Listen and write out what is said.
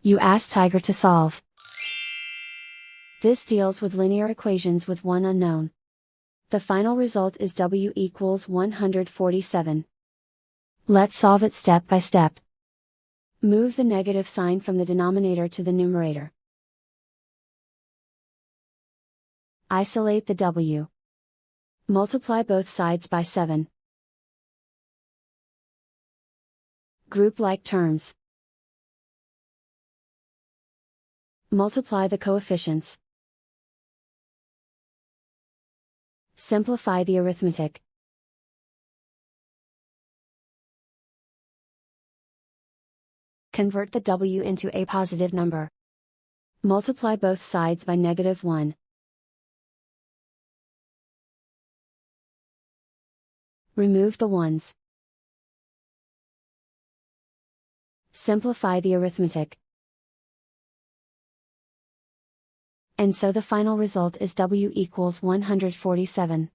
You ask Tiger to solve. This deals with linear equations with one unknown. The final result is W equals 147. Let's solve it step by step. Move the negative sign from the denominator to the numerator. Isolate the W. Multiply both sides by 7. Group like terms. Multiply the coefficients. Simplify the arithmetic. Convert the W into a positive number. Multiply both sides by -1. Remove the ones. Simplify the arithmetic. And so the final result is W equals 147.